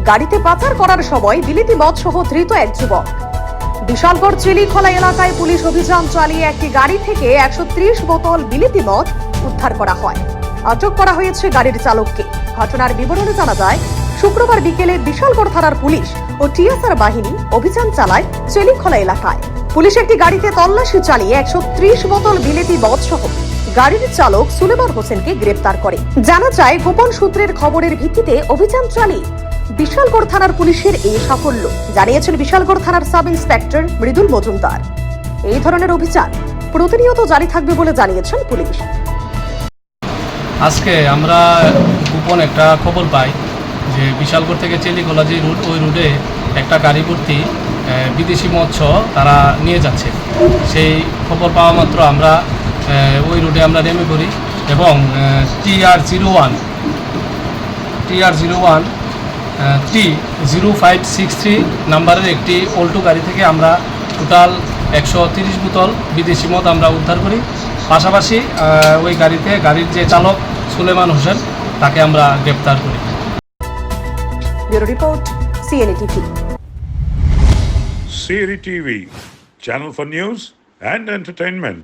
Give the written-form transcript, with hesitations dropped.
গাড়িতে পাচার করার সময় বিলিতি মদ সহ ধৃত এক যুবক। বিশালগড় চিলিখোলা এলাকায় পুলিশ অভিযান চালিয়ে একটি গাড়ি থেকে 130 বোতল বিলিতি মদ উদ্ধার করা হয়। আটক করা হয়েছে গাড়ির চালককে। ঘটনার বিবরণে জানা যায়, শুক্রবার বিকেলে বিশালগড় থানার পুলিশ ও টিএসআর বাহিনী অভিযান চালায় চিলিখোলা এলাকায়। পুলিশ একটি গাড়িতে তল্লাশি চালিয়ে 130 বোতল বিলিতি মদ সহ গাড়ির চালক সুলেমান হোসেনকে গ্রেপ্তার করে। জানা যায়, গোপন সূত্রের খবরের ভিত্তিতে অভিযান চালিয়ে বিশালগড় থানার পুলিশের এই সাফল্য জানিয়েছেন বিশালগড় থানার সাব ইন্সপেক্টর মৃদুল মজুমদার। এই ধরনের অভিযান প্রতিনিয়ত জারি থাকবে বলে জানিয়েছেন পুলিশ। আজকে আমরা গোপন একটা খবর পাই যে বিশালগড় থেকে চিলিখোলা যে রুট, ওই রুটে একটা গাড়ি ভর্তি বিদেশি মৎস্য তারা নিয়ে যাচ্ছে। সেই খবর পাওয়া মাত্র আমরা ওই রুটে আমরা নেমে পড়ি এবং TR01 T0563 নাম্বারের একটি অল্টো গাড়ি থেকে আমরা টোটাল 130 বোতল বিদেশি মদ আমরা উদ্ধার করি। পাশাপাশি ওই গাড়ির যে চালক সুলেমান হোসেন তাকে আমরা গ্রেপ্তার করি। Bureau report, CNA TV। CNA TV, channel for news and entertainment.